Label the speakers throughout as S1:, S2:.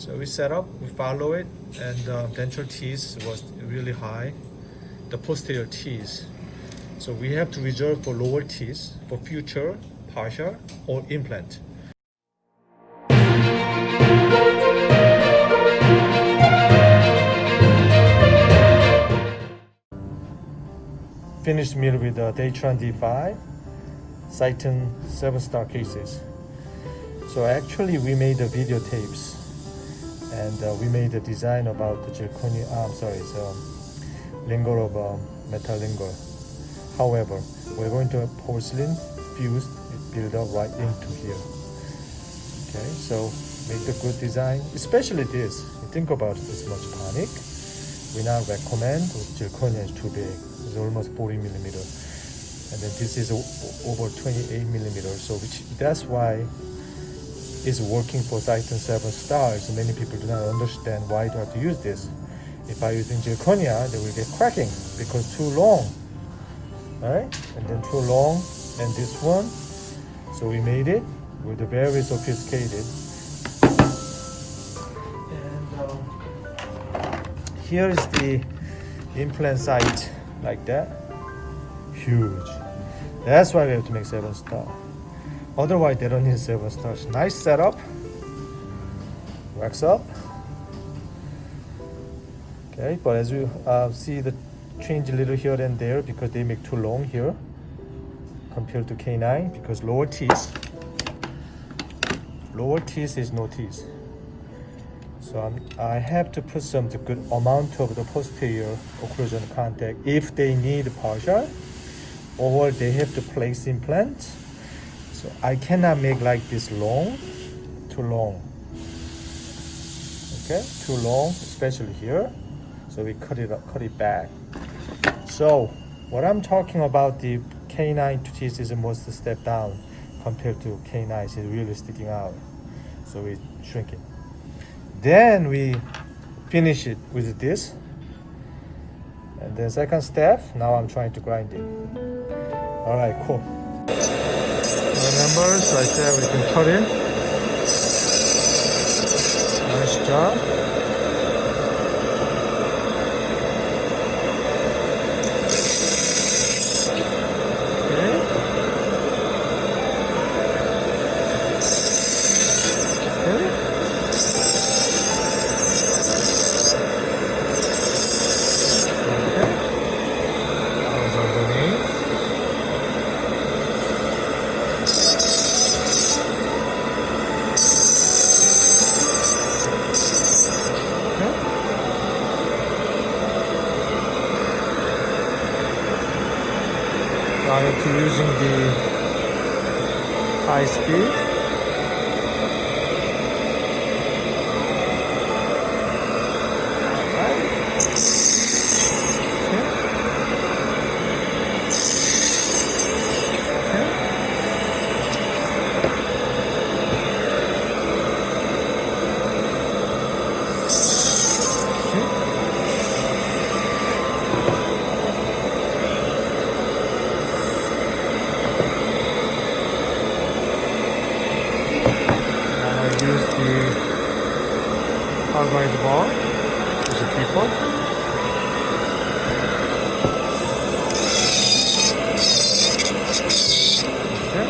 S1: So we set up, we follow it, and dental teeth was really high, the posterior teeth. So we have to reserve for lower teeth for future partial or implant. Finished meal with the Daytron D5, Cyton 7-star cases. So actually we made the videotapes and we made a design about the zirconia, it's lingual of metal lingual. However, we're going to have porcelain fused, build up right into here. Okay, so make the good design, especially this. You think about this much conic. We now recommend zirconia is too big. It's almost 40 millimeter, and then this is over 28 millimeters. So that's why it's working for Cyton 7-star. So many people do not understand why do I have to use this. If I using zirconia, they will get cracking because too long, right? And then too long, and this one. So we made it with a very sophisticated. And here is the implant site, like that. Huge. That's why we have to make 7-star. Otherwise, they don't need 7 stars. Nice setup. Wax up. Okay, but as you see, the change a little here and there because they make too long here compared to K9 because lower teeth is no teeth. So I have to put some good amount of the posterior occlusion contact if they need partial or they have to place implant. So I cannot make like this long, too long. Okay, too long, especially here. So we cut it back. So what I'm talking about, the K9 teeth is almost a step down compared to K9. It's really sticking out. So we shrink it. Then we finish it with this. And then second step, now I'm trying to grind it. All right, cool. Remember, so I said we can cut it. Nice job. Okay. Okay. Okay. That was underneath. Prior to using the high speed. Alright. Okay. Okay. Use the carbide ball as a default. Okay. Okay.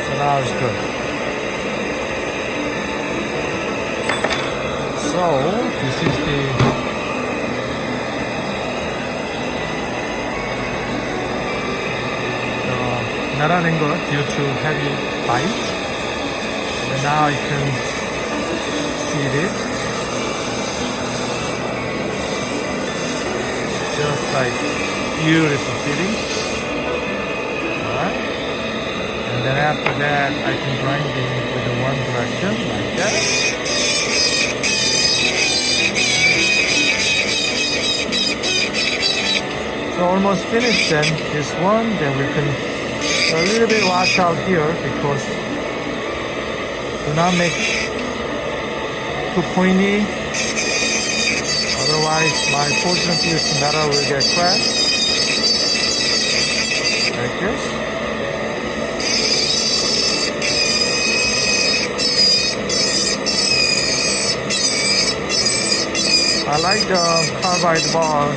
S1: So now it's good. So this is the not a lingual due to heavy bite. And now I can see it. Just like beautiful fitting. Alright. And then after that I can grind it with the one direction like that. So almost finished then this one, then we can a little bit watch out here because do not make too pointy, otherwise my porcelain fused metal will get cracked like this. tried the carbide bar.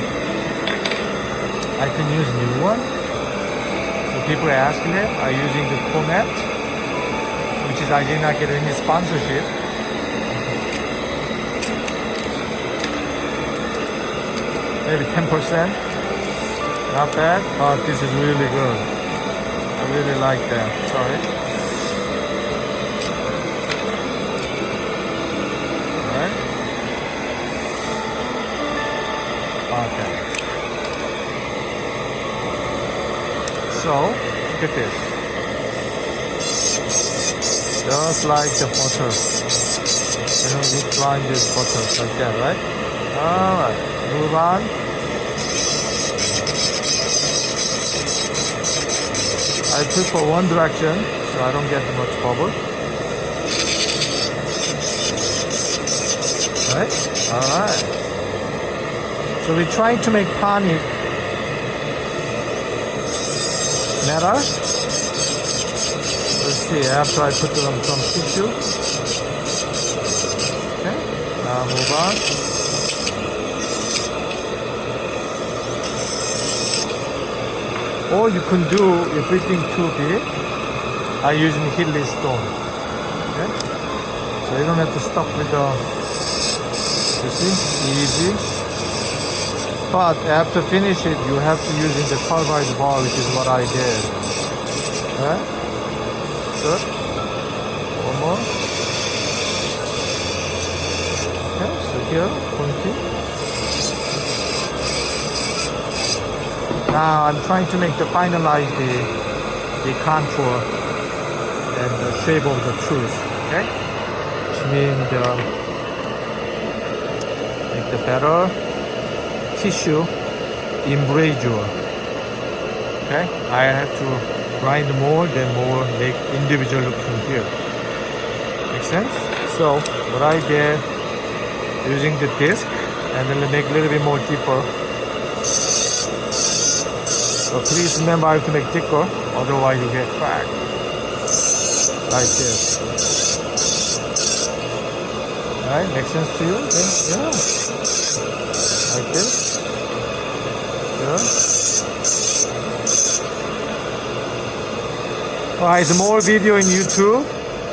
S1: I can use new one. So people are asking it. I'm using the format, which is I did not get any sponsorship. Maybe 10%. Not bad, but this is really good. I really like that. Sorry. Alright. Okay. So, look at this. Just like the butter. You know, you grind this butter like that, right? Alright. Move on. I prefer one direction so I don't get too much bubble. Right? Alright. So we're trying to make panic matter. Let's see, after I put some tissue. Okay, now move on. Or you can do, if you think too big, I use heatless stone. Okay? So you don't have to stop with the, you see, easy. But after finish it, you have to use the carbide bar, which is what I did. Okay? Good. One more. Okay, so here, pointing. Now I'm trying to make finalize the contour and the shape of the tooth, okay? Which means make the better tissue embrasure. Okay, I have to grind more, then more make individual looking here. Make sense? So what I did using the disc and then make a little bit more deeper. So please remember I have to make thicker, otherwise you get cracked. Like this. Alright, makes sense to you? Okay. Yeah. Like this. Good. Alright, more video in YouTube.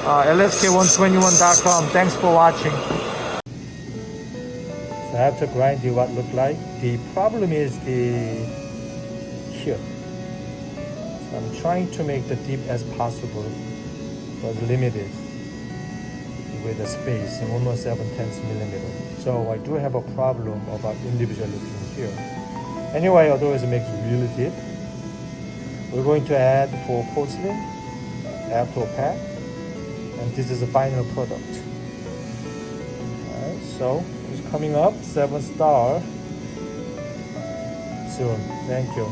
S1: LSK121.com. Thanks for watching. So after grinding, what look like? The problem is the here. So I'm trying to make the deep as possible, but limited with the space, almost 7/10 millimeter. So I do have a problem about individual looking here. Anyway, otherwise it makes really deep. We're going to add for porcelain after pack, and this is the final product. Alright, so it's coming up 7-star soon. Thank you.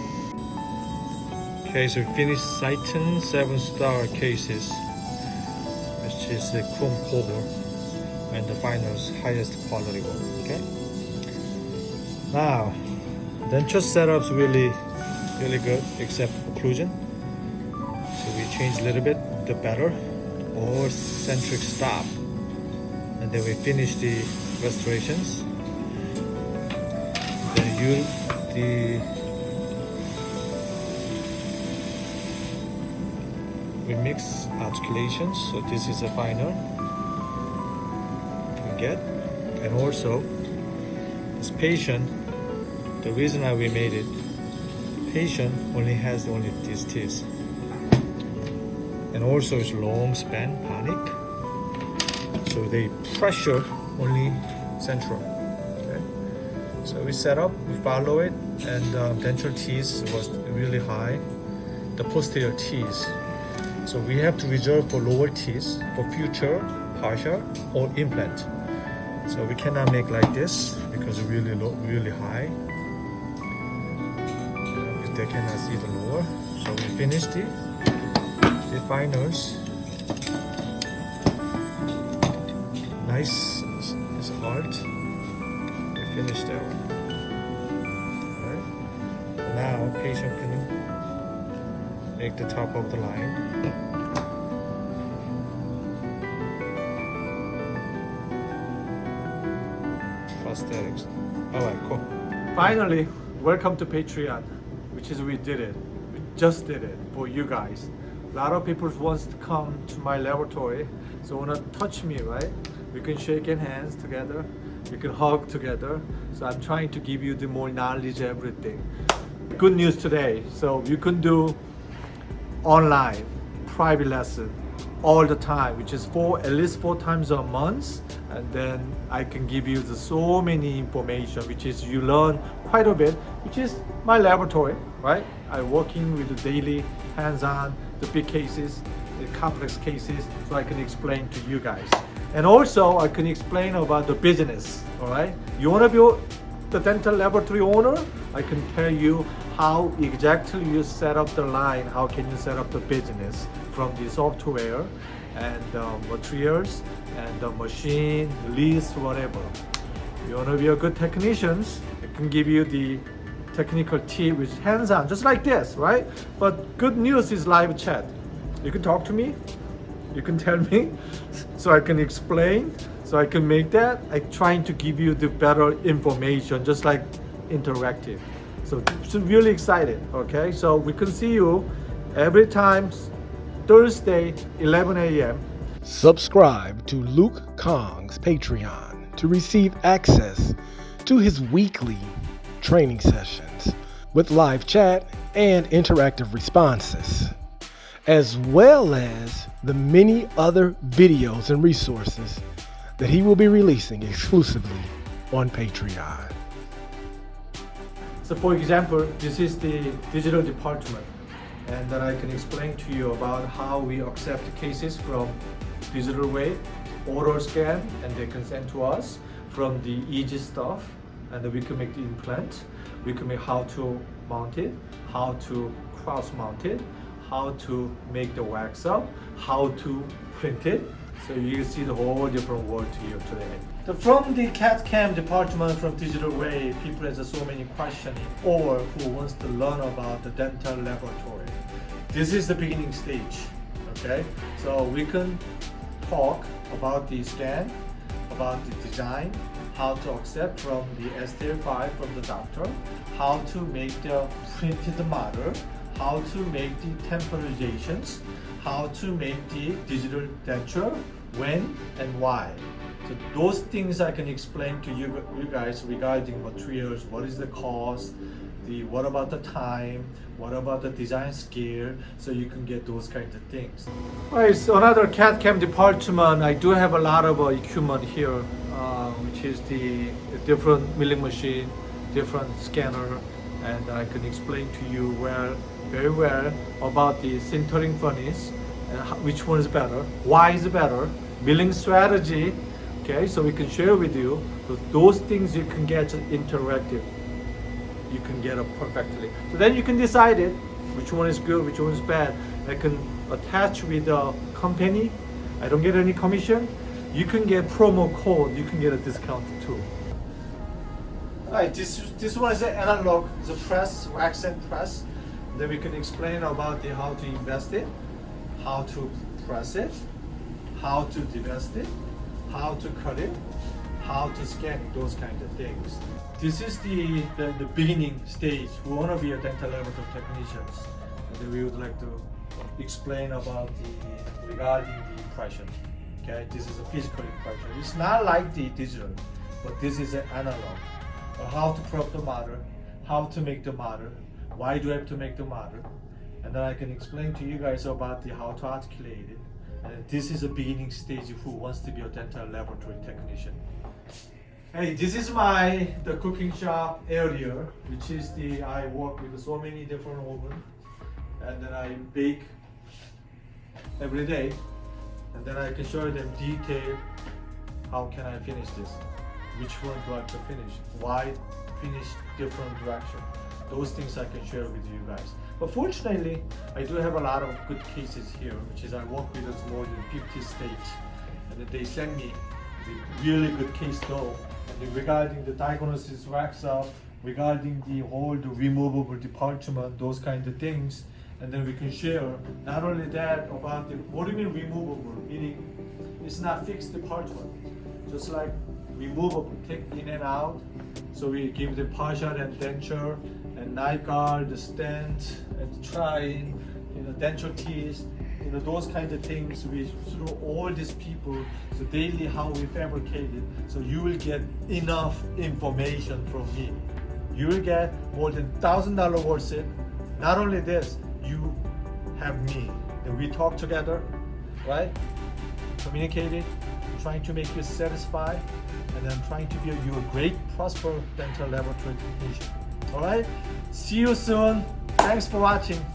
S1: Okay, so finished Titan 7-star cases, which is the chrome cover and the final's highest quality one. Okay. Now, denture setup's really good, except occlusion. So we change a little bit the better or centric stop, and then we finish the restorations. Then we mix articulations, so this is a final we get. And also this patient, the reason why we made it, patient only has these teeth, and also it's long span panic, so they pressure only central. Okay, so we set up, we follow it, and dental teeth was really high, the posterior teeth. So we have to reserve for lower teeth for future partial or implant. So we cannot make like this because it's really low, really high. They cannot see the lower. So we finish the finals. Nice is art. We finished that one. Alright. Now patient can make the top of the line. prosthetics. All right, cool.
S2: Finally, welcome to Patreon, which is we did it. We just did it for you guys. A lot of people wants to come to my laboratory, so wanna touch me, right? We can shake hands together, we can hug together. So I'm trying to give you the more knowledge, everything. Good news today. So you can do online private lesson all the time, which is at least 4 times a month, and then I can give you so many information, which is you learn quite a bit, which is my laboratory, right? I'm working with the daily hands-on, the big cases, the complex cases, so I can explain to you guys. And also I can explain about the business, all right? You want to be the dental laboratory owner? I can tell you how exactly you set up the line, how can you set up the business from the software and materials and the machine, lease, whatever. You want to be a good technician, I can give you the technical tip with hands-on, just like this, right? But good news is live chat. You can talk to me, you can tell me, so I can explain, so I can make that. I'm trying to give you the better information, just like interactive. So really excited, okay? So we can see you every time, Thursday, 11 a.m.
S3: Subscribe to Luke Kahn's Patreon to receive access to his weekly training sessions with live chat and interactive responses, as well as the many other videos and resources that he will be releasing exclusively on Patreon.
S2: So for example, this is the digital department, and then I can explain to you about how we accept cases from digital way, oral scan, and they can send to us from the easy stuff, and then we can make the implant, we can make how to mount it, how to cross mount it, how to make the wax up, how to print it. So you see the whole different world here today. So from the CAD/CAM department from digital way, people have so many questions or who wants to learn about the dental laboratory. This is the beginning stage, okay? So we can talk about the scan, about the design, how to accept from the STL file from the doctor, how to make the printed model, how to make the temporizations, how to make the digital denture, when and why. So those things I can explain to you guys regarding materials, what is the cost, what about the time, what about the design scale, so you can get those kinds of things. Alright, so another CAD/CAM department, I do have a lot of equipment here, which is the different milling machine, different scanner, and I can explain to you very well about the sintering furnace and which one is better, why is it better, milling strategy. Okay, so we can share with you those things you can get interactive. You can get it perfectly. So then you can decide it, which one is good, which one is bad. I can attach with a company. I don't get any commission. You can get promo code. You can get a discount too. Alright, this one is an analog. It's a press, wax and press. Then we can explain about how to invest it, how to press it, how to divest it, how to cut it, how to scan, those kind of things. This is the beginning stage. We want to be a dental laboratory technicians. And then we would like to explain about regarding the impression. Okay, this is a physical impression. It's not like the digital, but this is an analog. How to prop the model, how to make the model, why do I have to make the model, and then I can explain to you guys about how to articulate it. And this is a beginning stage who wants to be a dental laboratory technician. Hey, this is the cooking shop area, which is I work with so many different ovens, and then I bake every day, and then I can show them detail how can I finish this, which one do I have to finish, why finish different direction. Those things I can share with you guys. But fortunately, I do have a lot of good cases here, which is I work with more than 50 states, and they send me the really good case though. And regarding the diagnosis, wax up, regarding the removable department, those kind of things, and then we can share. Not only that, about what do you mean removable? Meaning it's not fixed department. Just like we move up, take in and out. So we give the partial and denture and night guard, the stent, and trying, denture teeth, those kind of things. We through all these people, so daily how we fabricate it. So you will get enough information from me. You will get more than $1,000 worth it. Not only this, you have me. And we talk together, right? Communicating, trying to make you satisfied, and then trying to build you a great, prosperous dental laboratory technician. All right? See you soon. Thanks for watching.